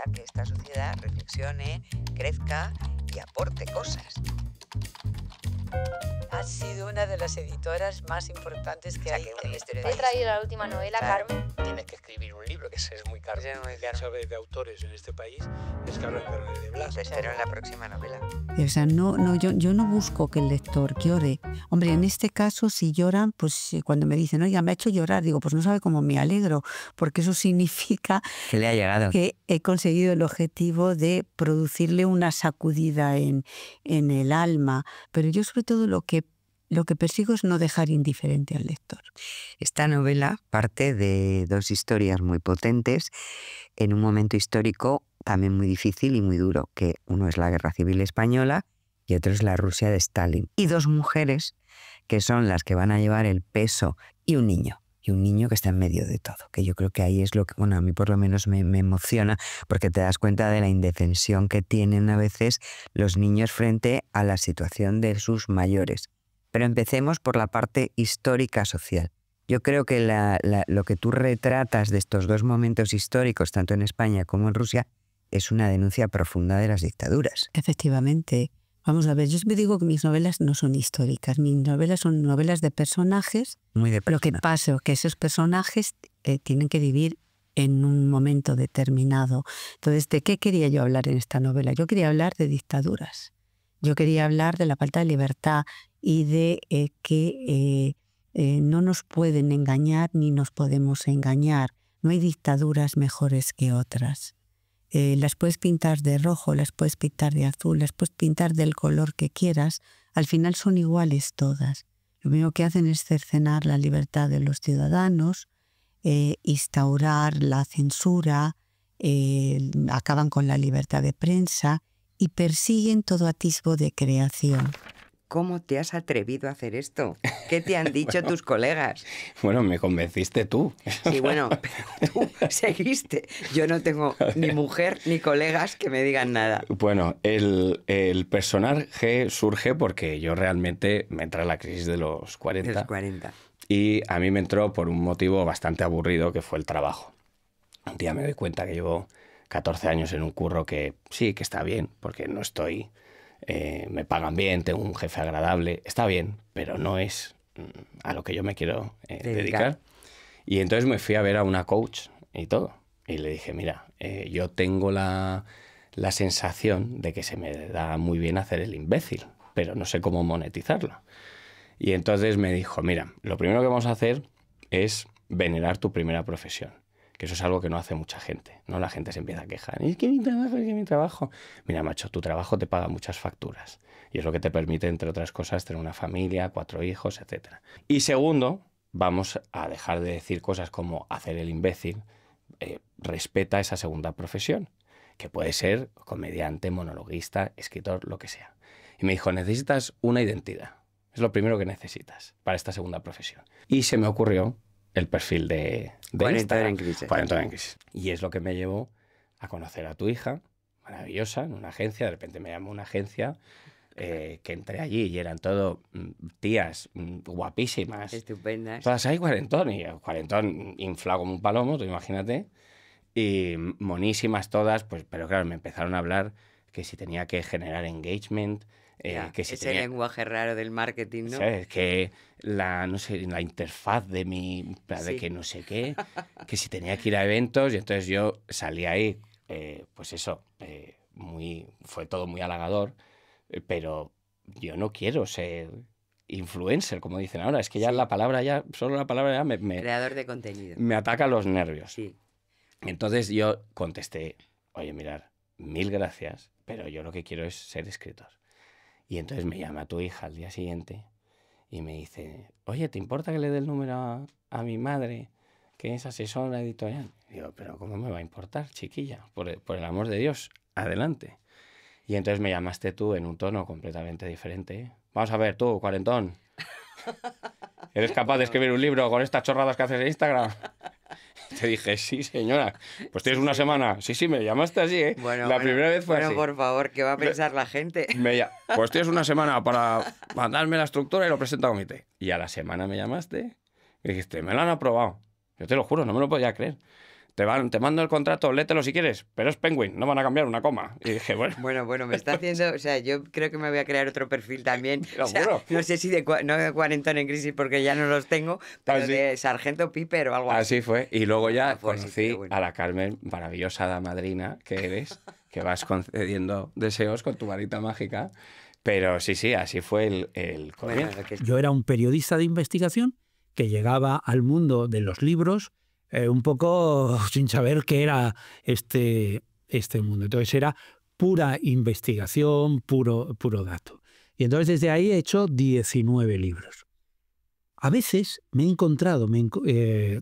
para que esta sociedad reflexione, crezca y aporte cosas. Ha sido una de las editoras más importantes que hay en la historia He traído la última novela, Carmen. Tienes que escribir un libro, que es muy caro. Sabe de autores en este país, es Carmen Fernández de Blas. Te espero en la próxima novela. O sea, yo no busco que el lector llore. Hombre, en este caso, si lloran, pues cuando me dicen, oiga, me ha hecho llorar, digo, pues no sabe cómo me alegro, porque eso significa Que le ha llegado. que he conseguido el objetivo de producirle una sacudida en el alma. Pero yo sobre todo lo que persigo es no dejar indiferente al lector. Esta novela parte de dos historias muy potentes en un momento histórico también muy difícil y muy duro, que uno es la Guerra Civil Española y otro es la Rusia de Stalin. Y dos mujeres que son las que van a llevar el peso y un niño que está en medio de todo, que yo creo que ahí es lo que, bueno, a mí por lo menos me emociona, porque te das cuenta de la indefensión que tienen a veces los niños frente a la situación de sus mayores. Pero empecemos por la parte histórica social. Yo creo que lo que tú retratas de estos dos momentos históricos, tanto en España como en Rusia, es una denuncia profunda de las dictaduras. Efectivamente. Vamos a ver, yo siempre digo que mis novelas no son históricas, mis novelas son novelas de personajes. Muy de persona. Lo que pasa es que esos personajes tienen que vivir en un momento determinado. Entonces, ¿de qué quería yo hablar en esta novela? Yo quería hablar de dictaduras. Yo quería hablar de la falta de libertad y de que no nos pueden engañar ni nos podemos engañar. No hay dictaduras mejores que otras. Las puedes pintar de rojo, las puedes pintar de azul, las puedes pintar del color que quieras. Al final son iguales todas. Lo único que hacen es cercenar la libertad de los ciudadanos, instaurar la censura, acaban con la libertad de prensa y persiguen todo atisbo de creación. ¿Cómo te has atrevido a hacer esto? ¿Qué te han dicho tus colegas? Bueno, me convenciste tú. Sí, bueno, pero tú seguiste. Yo no tengo ni mujer ni colegas que me digan nada. Bueno, el personaje surge porque yo realmente me entra la crisis de los 40. De los 40. Y a mí me entró por un motivo bastante aburrido, que fue el trabajo. Un día me doy cuenta que llevo 14 años en un curro que sí, que está bien, porque no estoy... me pagan bien, tengo un jefe agradable, está bien, pero no es a lo que yo me quiero dedicar. Y entonces me fui a ver a una coach y todo. Y le dije, mira, yo tengo la sensación de que se me da muy bien hacer el imbécil, pero no sé cómo monetizarlo. Y entonces me dijo, mira, lo primero que vamos a hacer es venerar tu primera profesión. Que eso es algo que no hace mucha gente, ¿no? La gente se empieza a quejar. Es que mi trabajo, es que mi trabajo. Mira, macho, tu trabajo te paga muchas facturas. Y es lo que te permite, entre otras cosas, tener una familia, 4 hijos, etc. Y segundo, vamos a dejar de decir cosas como hacer el imbécil. Respeta esa segunda profesión, que puede ser comediante, monologuista, escritor, lo que sea. Y me dijo, necesitas una identidad. Es lo primero que necesitas para esta segunda profesión. Y se me ocurrió el perfil de Cuarentón en crisis. Cuarentón en crisis. Y es lo que me llevó a conocer a tu hija, maravillosa, en una agencia. De repente me llamó una agencia que entré allí y eran todo tías guapísimas. Estupendas. Todas ahí cuarentón. Y cuarentón inflado como un palomo, tú imagínate. Y monísimas todas, pues, pero claro, me empezaron a hablar que si tenía que generar engagement... que si ese tenía... lenguaje raro del marketing, ¿no? ¿Sabes? Que la interfaz de mi... de que no sé qué, que si tenía que ir a eventos, y entonces yo salí ahí, pues eso, fue todo muy halagador, pero yo no quiero ser influencer, como dicen ahora, es que ya solo la palabra ya creador de contenido. Me ataca los nervios. Sí. Entonces yo contesté, oye, mirad, 1000 gracias, pero yo lo que quiero es ser escritor. Y entonces me llama tu hija al día siguiente y me dice, oye, ¿te importa que le dé el número a mi madre, que es asesora editorial? Y digo, pero ¿cómo me va a importar, chiquilla? Por el amor de Dios, adelante. Y entonces me llamaste tú en un tono completamente diferente. Vamos a ver, tú, cuarentón, ¿eres capaz de escribir un libro con estas chorradas que haces en Instagram? Te dije, sí, señora. Pues tienes una semana. Sí, me llamaste así, ¿eh? La primera vez fue así. Bueno, por favor, ¿qué va a pensar la gente? Pues tienes una semana para mandarme la estructura y lo presento a comité. Y a la semana me llamaste y dijiste, me lo han aprobado. Yo te lo juro, no me lo podía creer. te mando el contrato, léetelo si quieres, pero es Penguin, no van a cambiar una coma. Y dije, bueno. Bueno, me está haciendo, o sea, yo creo que me voy a crear otro perfil también. Lo O sea, juro. no sé si no de cuarentón en crisis porque ya no los tengo, pero Así. de Sargento Piper o algo así. Así fue. Y luego ya Fue así, conocí pero bueno. a la Carmen, maravillosa hada madrina que eres, que vas concediendo deseos con tu varita mágica. Pero sí, así fue el Bueno, comienzo. lo que- Yo era un periodista de investigación que llegaba al mundo de los libros un poco sin saber qué era este mundo. Entonces era pura investigación, puro dato. Y entonces desde ahí he hecho 19 libros. A veces me he encontrado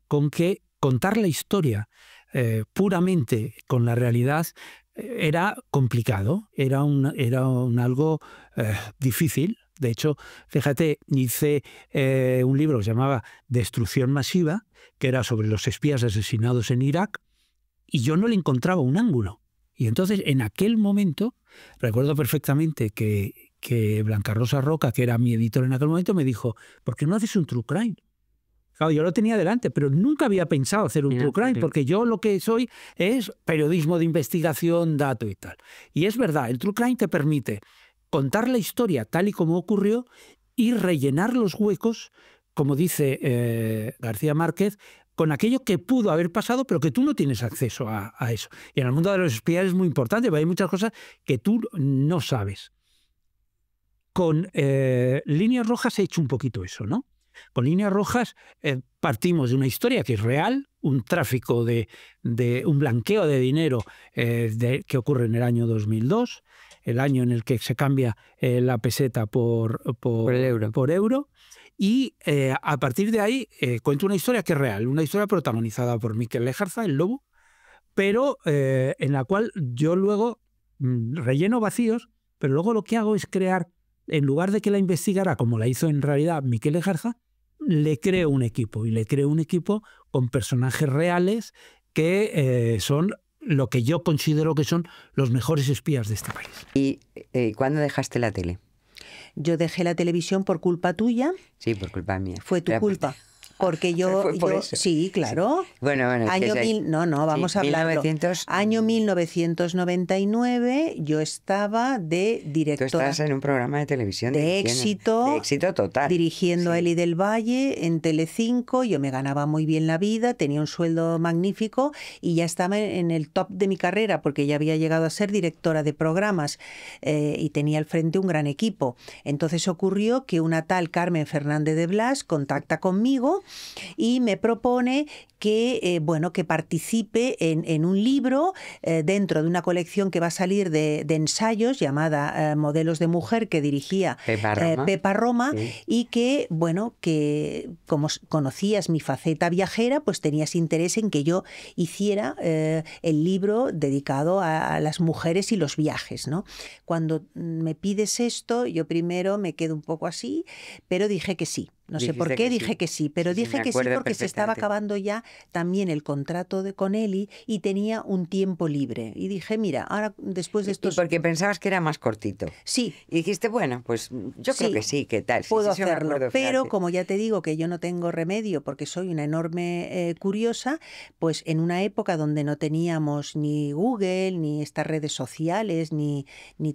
con que contar la historia puramente con la realidad era complicado, era un algo difícil. De hecho, fíjate, hice un libro que se llamaba Destrucción Masiva, que era sobre los espías asesinados en Irak, y yo no le encontraba un ángulo. Y entonces, en aquel momento, recuerdo perfectamente que Blanca Rosa Roca, que era mi editor en aquel momento, me dijo, ¿por qué no haces un true crime? Claro, yo lo tenía delante, pero nunca había pensado hacer un true crime, porque yo lo que soy es periodismo de investigación, dato y tal. Y es verdad, el true crime te permite contar la historia tal y como ocurrió y rellenar los huecos, como dice García Márquez, con aquello que pudo haber pasado, pero que tú no tienes acceso a eso. Y en el mundo de los espías es muy importante, porque hay muchas cosas que tú no sabes. Con Líneas Rojas he hecho un poquito eso, ¿no? Con Líneas Rojas partimos de una historia que es real, un tráfico un blanqueo de dinero que ocurre en el año 2002, el año en el que se cambia la peseta por euro. Y a partir de ahí cuento una historia que es real, una historia protagonizada por Mikel Lejarza, el lobo, pero en la cual yo luego relleno vacíos, pero luego lo que hago es crear, en lugar de que la investigara como la hizo en realidad Mikel Lejarza, le creo un equipo, y le creo un equipo con personajes reales que son lo que yo considero que son los mejores espías de este país. ¿Y cuándo dejaste la tele? Yo dejé la televisión por culpa tuya. Sí, por culpa mía. Fue tu Era por- culpa. Porque yo, Fue por eso. sí, claro. Bueno, es que Año es ahí. vamos Sí, a hablarlo. 1900. Año 1999 yo estaba de Tú directora estabas en un programa de televisión de dirigiendo- éxito, de éxito total. dirigiendo Sí. a Eli del Valle en Telecinco. Yo me ganaba muy bien la vida, tenía un sueldo magnífico y ya estaba en el top de mi carrera porque ya había llegado a ser directora de programas y tenía al frente un gran equipo. Entonces ocurrió que una tal Carmen Fernández de Blas contacta conmigo y me propone que, que participe en un libro dentro de una colección que va a salir de ensayos llamada Modelos de Mujer, que dirigía Pepa Roma, Sí. y que, que como conocías mi faceta viajera, pues tenías interés en que yo hiciera el libro dedicado a las mujeres y los viajes, ¿no? Cuando me pides esto, yo primero me quedo un poco así, pero dije que sí. No sé por Dijiste qué que sí. dije que sí, pero Sí, dije me que sí acuerdo porque se estaba perfectamente. acabando ya también el contrato con Eli y tenía un tiempo libre. Y dije, mira, ahora después de Y estos... porque pensabas que era más cortito. Sí, Y dijiste, bueno, pues yo creo Sí, que sí, ¿qué tal? Sí, puedo sí, eso me hacerlo, acuerdo, pero fíjate. como ya te digo que yo no tengo remedio porque soy una enorme curiosa, pues en una época donde no teníamos ni Google, ni estas redes sociales, ni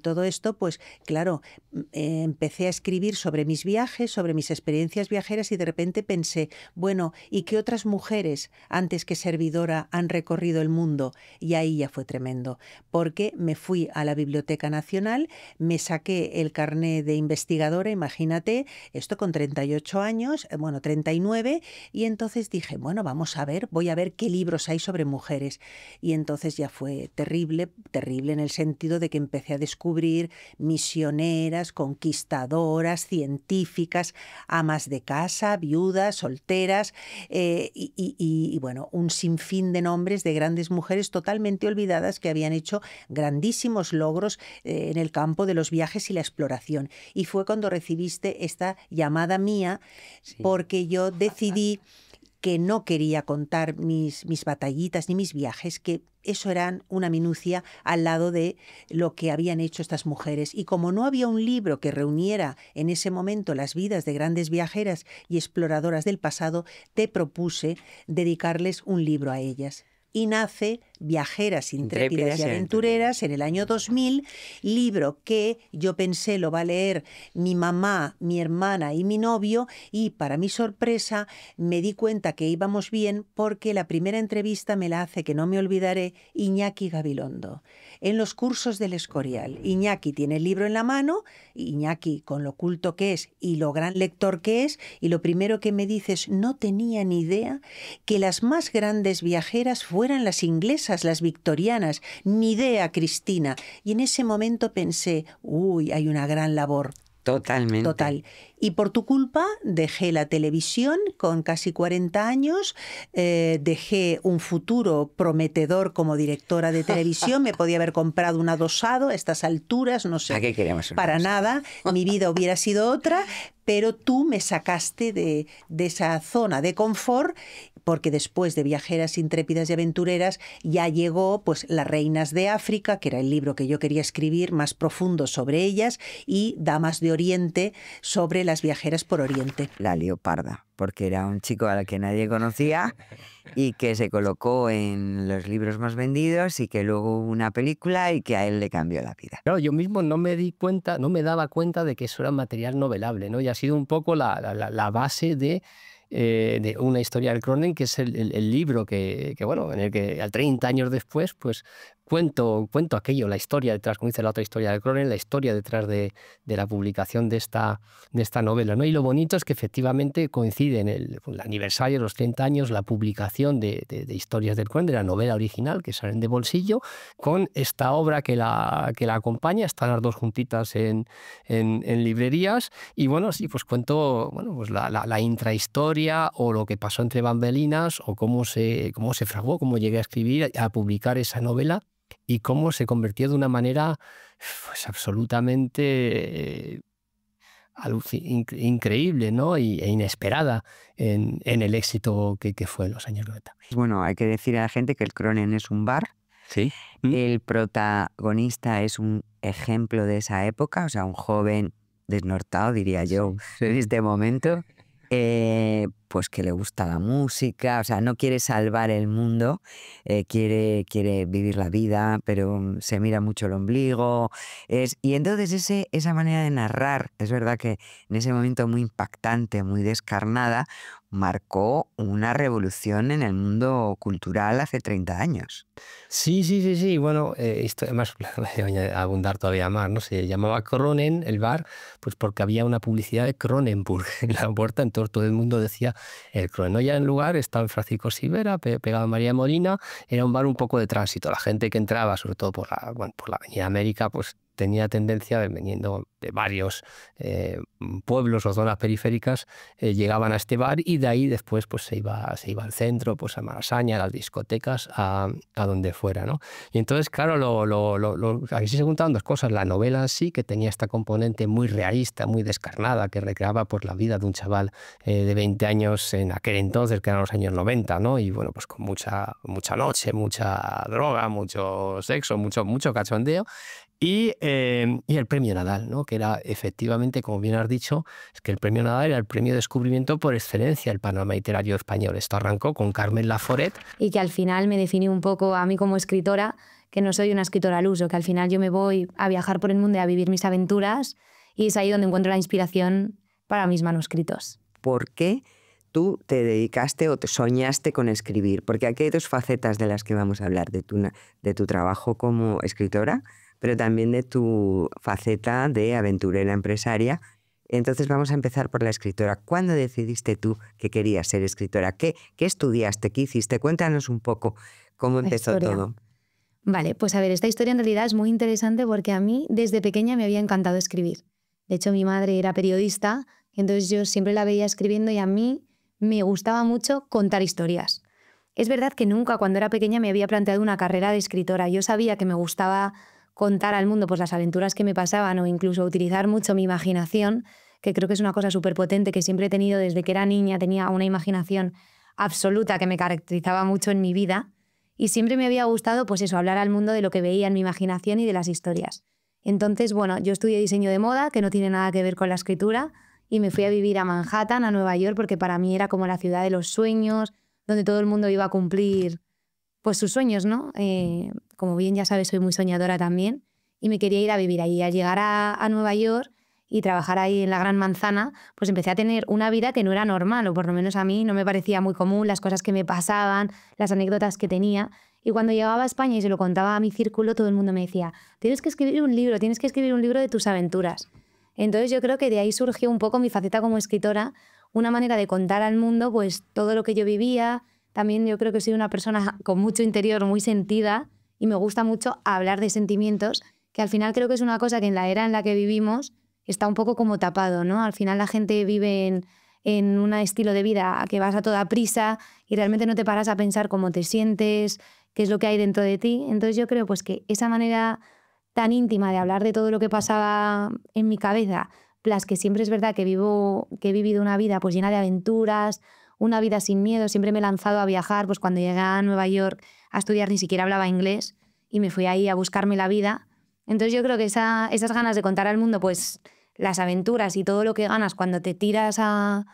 todo esto, pues claro, empecé a escribir sobre mis viajes, sobre mis experiencias viajeras y de repente pensé, bueno, ¿y qué otras mujeres antes que servidora han recorrido el mundo? Y ahí ya fue tremendo, porque me fui a la Biblioteca Nacional, me saqué el carné de investigadora, imagínate, esto con 38 años, 39, y entonces dije, bueno, vamos a ver, voy a ver qué libros hay sobre mujeres. Y entonces ya fue terrible, terrible en el sentido de que empecé a descubrir misioneras, conquistadoras, científicas, amas de casa, viudas, solteras, y bueno, un sinfín de nombres de grandes mujeres totalmente olvidadas que habían hecho grandísimos logros en el campo de los viajes y la exploración. Y fue cuando recibiste esta llamada mía, Sí. porque yo decidí que no quería contar mis batallitas ni mis viajes, que eso eran una minucia al lado de lo que habían hecho estas mujeres. Y como no había un libro que reuniera en ese momento las vidas de grandes viajeras y exploradoras del pasado, te propuse dedicarles un libro a ellas. y nace Viajeras Intrépidas y Aventureras en el año 2000, libro que yo pensé lo va a leer mi mamá, mi hermana y mi novio, y para mi sorpresa me di cuenta que íbamos bien porque la primera entrevista me la hace, que no me olvidaré, Iñaki Gabilondo. En los cursos del Escorial, Iñaki tiene el libro en la mano, Iñaki con lo culto que es y lo gran lector que es, y lo primero que me dice es: no tenía ni idea que las más grandes viajeras fueran las inglesas, las victorianas, ni idea, Cristina. Y en ese momento pensé, uy, hay una gran labor. Totalmente. Total. Y por tu culpa dejé la televisión con casi 40 años, dejé un futuro prometedor como directora de televisión, me podía haber comprado un adosado a estas alturas, no sé. ¿A qué queríamos una para cosa? nada, mi vida hubiera sido otra, pero tú me sacaste de esa zona de confort, porque después de Viajeras Intrépidas y Aventureras ya llegó pues Las Reinas de África, que era el libro que yo quería escribir más profundo sobre ellas, y Damas de Oriente, sobre las viajeras por Oriente. La Leoparda, porque era un chico al que nadie conocía y que se colocó en los libros más vendidos y que luego hubo una película y que a él le cambió la vida. Claro, yo mismo no me di cuenta, no me daba cuenta de que eso era material novelable, ¿no? Y ha sido un poco la base de una historia del Cronen, que es el libro bueno, en el que 30 años después, pues cuento aquello, la historia detrás, como dice la otra historia del Cronen, la historia detrás de la publicación de esta novela, ¿no? Y lo bonito es que efectivamente coincide en el aniversario de los 30 años la publicación de historias del Cronen, de la novela original, que salen de bolsillo, con esta obra que la acompaña. Están las dos juntitas en librerías, y bueno, sí, pues cuento, bueno, pues la intrahistoria, o lo que pasó entre bambalinas, o cómo se fraguó, cómo llegué a escribir, a publicar esa novela, y cómo se convirtió de una manera pues absolutamente increíble, ¿no? E inesperada en el éxito que fue en los años 90. Bueno, hay que decir a la gente que el Cronen es un bar. Sí. El protagonista es un ejemplo de esa época, o sea, un joven desnortado, diría yo, en este momento, pues que le gusta la música, o sea, no quiere salvar el mundo, quiere vivir la vida, pero se mira mucho el ombligo. Y entonces esa manera de narrar, es verdad que en ese momento muy impactante, muy descarnada, marcó una revolución en el mundo cultural hace 30 años. Sí. Bueno, esto además voy a abundar todavía más, ¿no? Se llamaba Cronen, el bar, pues porque había una publicidad de Cronenburg en la puerta, entonces todo el mundo decía el Cronen. No, ya en lugar estaba en Francisco Silvera, pegado a María Molina. Era un bar un poco de tránsito. La gente que entraba, sobre todo por la Avenida América, pues tenía tendencia, veniendo de varios pueblos o zonas periféricas, llegaban a este bar, y de ahí después pues se iba al centro, pues a Malasaña, a las discotecas, a donde fuera, ¿no? Y entonces, claro, aquí se juntaban dos cosas. La novela en sí, que tenía esta componente muy realista, muy descarnada, que recreaba pues la vida de un chaval de 20 años en aquel entonces, que eran los años 90, ¿no? Y bueno, pues con mucha noche, mucha droga, mucho sexo, mucho cachondeo. Y el premio Nadal, ¿no? Que era efectivamente, como bien has dicho, es que el premio Nadal era el premio de descubrimiento por excelencia del panorama literario español. Esto arrancó con Carmen Laforet. Y que al final me definió un poco a mí como escritora, que no soy una escritora al uso, que al final yo me voy a viajar por el mundo y a vivir mis aventuras, y es ahí donde encuentro la inspiración para mis manuscritos. ¿Por qué tú te dedicaste o te soñaste con escribir? Porque aquí hay dos facetas de las que vamos a hablar, de tu trabajo como escritora, pero también de tu faceta de aventurera empresaria. Entonces vamos a empezar por la escritora. ¿Cuándo decidiste tú que querías ser escritora? ¿Qué estudiaste? ¿Qué hiciste? Cuéntanos un poco cómo empezó todo. Vale, pues a ver, esta historia en realidad es muy interesante porque a mí desde pequeña me había encantado escribir. De hecho, mi madre era periodista, y entonces yo siempre la veía escribiendo, y a mí me gustaba mucho contar historias. Es verdad que nunca cuando era pequeña me había planteado una carrera de escritora. Yo sabía que me gustaba contar al mundo pues las aventuras que me pasaban, o incluso utilizar mucho mi imaginación, que creo que es una cosa súper potente que siempre he tenido desde que era niña. Tenía una imaginación absoluta que me caracterizaba mucho en mi vida, y siempre me había gustado pues eso, hablar al mundo de lo que veía en mi imaginación y de las historias. Entonces, bueno, yo estudié diseño de moda, que no tiene nada que ver con la escritura, y me fui a vivir a Manhattan, a Nueva York, porque para mí era como la ciudad de los sueños, donde todo el mundo iba a cumplir pues sus sueños, ¿no? Como bien ya sabes, soy muy soñadora también y me quería ir a vivir ahí. Al llegar a Nueva York y trabajar ahí en la Gran Manzana, pues empecé a tener una vida que no era normal, o por lo menos a mí no me parecía muy común, las cosas que me pasaban, las anécdotas que tenía. Y cuando llegaba a España y se lo contaba a mi círculo, todo el mundo me decía, tienes que escribir un libro de tus aventuras. Entonces yo creo que de ahí surgió un poco mi faceta como escritora, una manera de contar al mundo pues todo lo que yo vivía. También yo creo que soy una persona con mucho interior, muy sentida, y me gusta mucho hablar de sentimientos, que al final creo que es una cosa que en la era en la que vivimos está un poco como tapado, ¿no? Al final la gente vive en un estilo de vida que vas a toda prisa y realmente no te paras a pensar cómo te sientes, qué es lo que hay dentro de ti. Entonces yo creo pues que esa manera tan íntima de hablar de todo lo que pasaba en mi cabeza, plus que siempre es verdad que he vivido una vida pues llena de aventuras, una vida sin miedo, siempre me he lanzado a viajar, pues cuando llegué a Nueva York a estudiar ni siquiera hablaba inglés y me fui ahí a buscarme la vida. Entonces yo creo que esas ganas de contar al mundo pues las aventuras y todo lo que ganas cuando te tiras a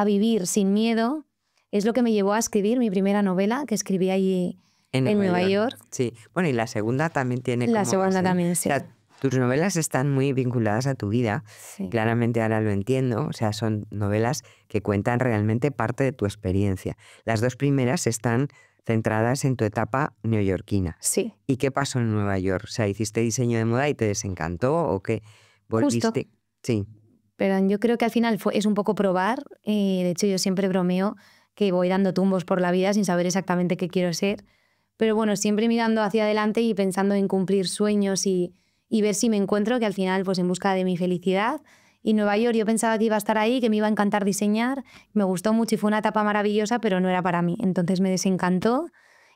vivir sin miedo es lo que me llevó a escribir mi primera novela, que escribí ahí en Nueva York. Sí, bueno, y la segunda también tiene La como segunda base, también, sí. O sea, tus novelas están muy vinculadas a tu vida, Sí. claramente ahora lo entiendo, o sea, son novelas que cuentan realmente parte de tu experiencia. Las dos primeras están centradas en tu etapa neoyorquina. Sí. ¿Y qué pasó en Nueva York? O sea, ¿hiciste diseño de moda y te desencantó o qué? ¿Volviste? Justo. Sí. Pero yo creo que al final es un poco probar. De hecho, yo siempre bromeo que voy dando tumbos por la vida sin saber exactamente qué quiero ser. Pero bueno, siempre mirando hacia adelante y pensando en cumplir sueños y ver si me encuentro, que al final pues en busca de mi felicidad. Y Nueva York yo pensaba que iba a estar ahí, que me iba a encantar diseñar. Me gustó mucho y fue una etapa maravillosa, pero no era para mí. Entonces me desencantó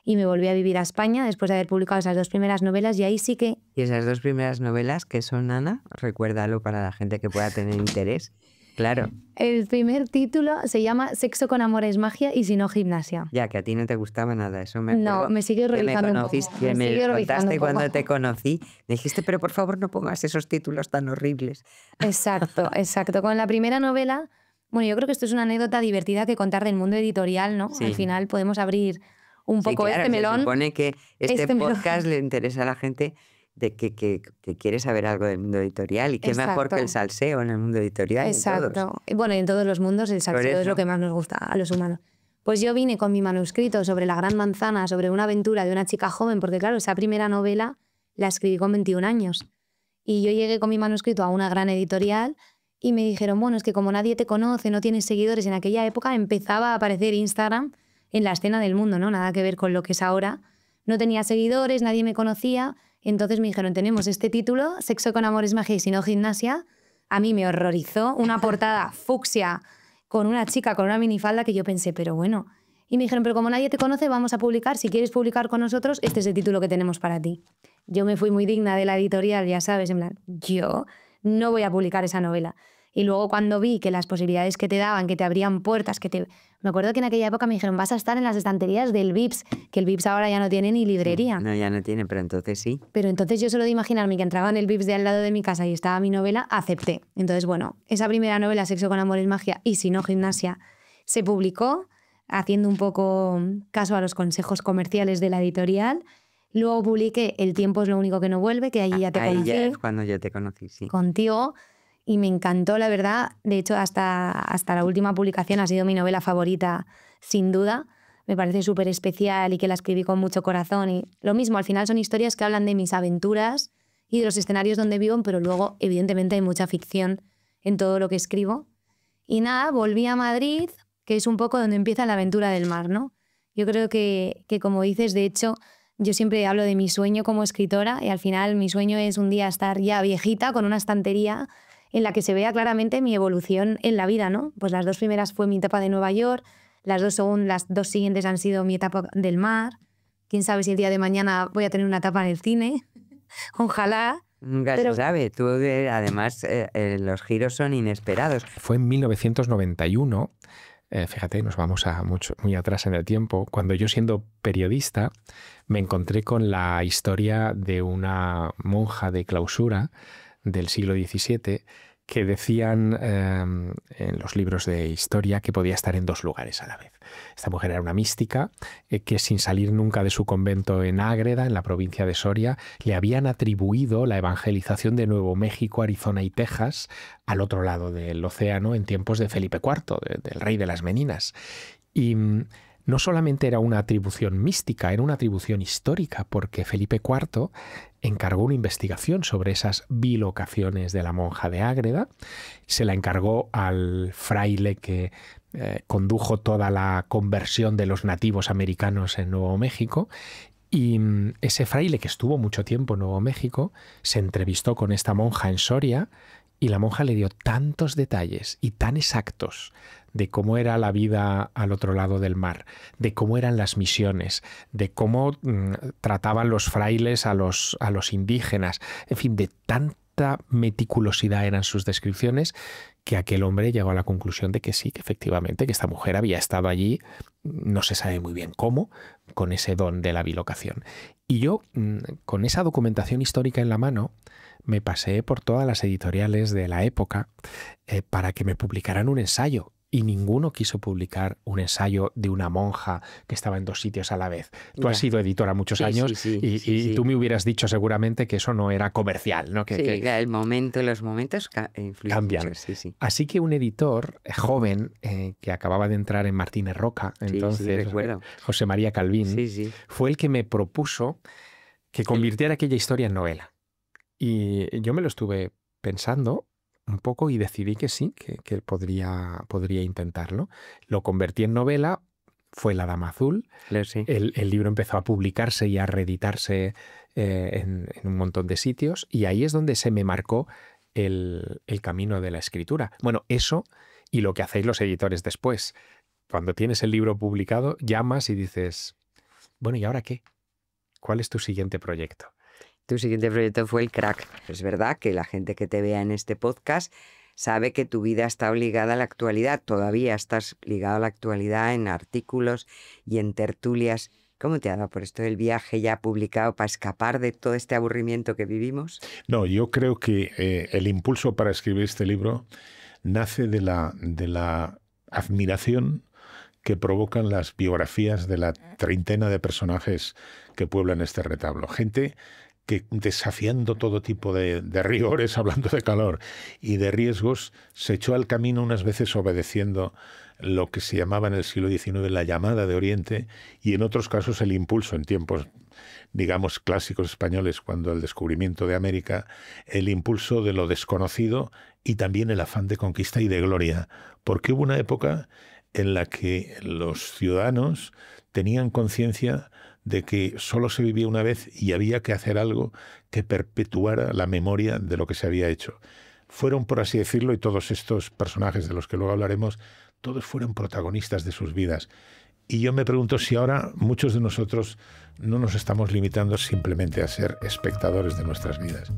y me volví a vivir a España después de haber publicado esas dos primeras novelas y ahí sí que... ¿Y esas dos primeras novelas qué son, Ana? Recuérdalo para la gente que pueda tener interés. Claro. El primer título se llama Sexo con amor es magia y si no gimnasia. Ya, que a ti no te gustaba nada, eso me No, acuerdo. me sigue horrorizando un poco. Que me sigue horrorizando contaste un poco. cuando te conocí. Me dijiste, pero por favor no pongas esos títulos tan horribles. Exacto, exacto. Con la primera novela, bueno, yo creo que esto es una anécdota divertida que contar del mundo editorial, ¿no? Sí. Al final podemos abrir un poco claro, este melón. Se supone que este melón. podcast le interesa a la gente de que quiere saber algo del mundo editorial y qué mejor que el salseo en el mundo editorial. Exacto. Bueno, en todos los mundos el salseo es lo que más nos gusta a los humanos. Pues yo vine con mi manuscrito sobre la Gran Manzana, sobre una aventura de una chica joven, porque claro, esa primera novela la escribí con 21 años. Y yo llegué con mi manuscrito a una gran editorial y me dijeron, bueno, es que como nadie te conoce, no tienes seguidores, en aquella época empezaba a aparecer Instagram en la escena del mundo, ¿no? Nada que ver con lo que es ahora. No tenía seguidores, nadie me conocía. Entonces me dijeron, tenemos este título, Sexo con amor es magia y si no gimnasia. A mí me horrorizó una portada fucsia con una chica con una minifalda que yo pensé, pero bueno. Y me dijeron, pero como nadie te conoce, vamos a publicar. Si quieres publicar con nosotros, este es el título que tenemos para ti. Yo me fui muy digna de la editorial, ya sabes, en plan, yo no voy a publicar esa novela. Y luego cuando vi que las posibilidades que te daban, que te abrían puertas, me acuerdo que en aquella época me dijeron, vas a estar en las estanterías del Vips, que el Vips ahora ya no tiene ni librería. No, ya no tiene, pero entonces sí. Pero entonces yo solo de imaginarme que entraba en el Vips de al lado de mi casa y estaba mi novela, acepté. Entonces, bueno, esa primera novela, Sexo con amor es magia y si no gimnasia, se publicó haciendo un poco caso a los consejos comerciales de la editorial. Luego publiqué El tiempo es lo único que no vuelve, que ahí ya te conocí. Ahí ya es cuando yo te conocí, sí. Contigo. Y me encantó, la verdad. De hecho, hasta la última publicación ha sido mi novela favorita, sin duda. Me parece súper especial y que la escribí con mucho corazón. Y lo mismo, al final son historias que hablan de mis aventuras y de los escenarios donde vivo, pero luego, evidentemente, hay mucha ficción en todo lo que escribo. Y nada, volví a Madrid, que es un poco donde empieza la aventura del mar, ¿no? Yo creo que como dices, de hecho, yo siempre hablo de mi sueño como escritora y al final mi sueño es un día estar ya viejita con una estantería en la que se vea claramente mi evolución en la vida, ¿no? Pues las dos primeras fue mi etapa de Nueva York, las dos siguientes han sido mi etapa del mar. Quién sabe si el día de mañana voy a tener una etapa en el cine. Ojalá. Nunca se sabe. Tú, además, los giros son inesperados. Fue en 1991, fíjate, nos vamos muy atrás en el tiempo, cuando yo siendo periodista me encontré con la historia de una monja de clausura del siglo XVII que decían en los libros de historia que podía estar en 2 lugares a la vez. Esta mujer era una mística que, sin salir nunca de su convento en Ágreda, en la provincia de Soria, le habían atribuido la evangelización de Nuevo México, Arizona y Texas al otro lado del océano en tiempos de Felipe IV, del rey de las Meninas. Y no solamente era una atribución mística, era una atribución histórica, porque Felipe IV encargó una investigación sobre esas bilocaciones de la monja de Ágreda, se la encargó al fraile que condujo toda la conversión de los nativos americanos en Nuevo México, y ese fraile, que estuvo mucho tiempo en Nuevo México, se entrevistó con esta monja en Soria, y la monja le dio tantos detalles y tan exactos de cómo era la vida al otro lado del mar, de cómo eran las misiones, de cómo trataban los frailes a los indígenas, en fin, de tanta meticulosidad eran sus descripciones, que aquel hombre llegó a la conclusión de que sí, que efectivamente, que esta mujer había estado allí, no se sabe muy bien cómo, con ese don de la bilocación. Y yo, con esa documentación histórica en la mano, me pasé por todas las editoriales de la época para que me publicaran un ensayo. Y ninguno quiso publicar un ensayo de una monja que estaba en 2 sitios a la vez. Tú has sido editora muchos años y tú me hubieras dicho seguramente que eso no era comercial, ¿no? Que el momento, los momentos cambian. Mucho, Así que un editor joven que acababa de entrar en Martínez Roca, entonces José María Calvín, fue el que me propuso que convirtiera aquella historia en novela. Y yo me lo estuve pensando un poco y decidí que sí, que podría intentarlo. Lo convertí en novela, fue La Dama Azul. El libro empezó a publicarse y a reeditarse en un montón de sitios, y ahí es donde se me marcó el camino de la escritura. Bueno, eso y lo que hacéis los editores después. Cuando tienes el libro publicado, llamas y dices, bueno, ¿y ahora qué? ¿Cuál es tu siguiente proyecto? Tu siguiente proyecto fue el Crack. Es verdad que la gente que te vea en este podcast sabe que tu vida está ligada a la actualidad. Todavía estás ligado a la actualidad en artículos y en tertulias. ¿Cómo te ha dado por esto el viaje ya publicado para escapar de todo este aburrimiento que vivimos? No, yo creo que el impulso para escribir este libro nace de la admiración que provocan las biografías de la treintena de personajes que pueblan este retablo. Gente que, desafiando todo tipo de rigores, hablando de calor y de riesgos, se echó al camino, unas veces obedeciendo lo que se llamaba en el siglo XIX la llamada de Oriente, y en otros casos el impulso, en tiempos, digamos, clásicos españoles, cuando el descubrimiento de América, el impulso de lo desconocido y también el afán de conquista y de gloria, porque hubo una época en la que los ciudadanos tenían conciencia de que solo se vivía una vez y había que hacer algo que perpetuara la memoria de lo que se había hecho. Fueron, por así decirlo, y todos estos personajes de los que luego hablaremos, todos fueron protagonistas de sus vidas. Y yo me pregunto si ahora muchos de nosotros no nos estamos limitando simplemente a ser espectadores de nuestras vidas.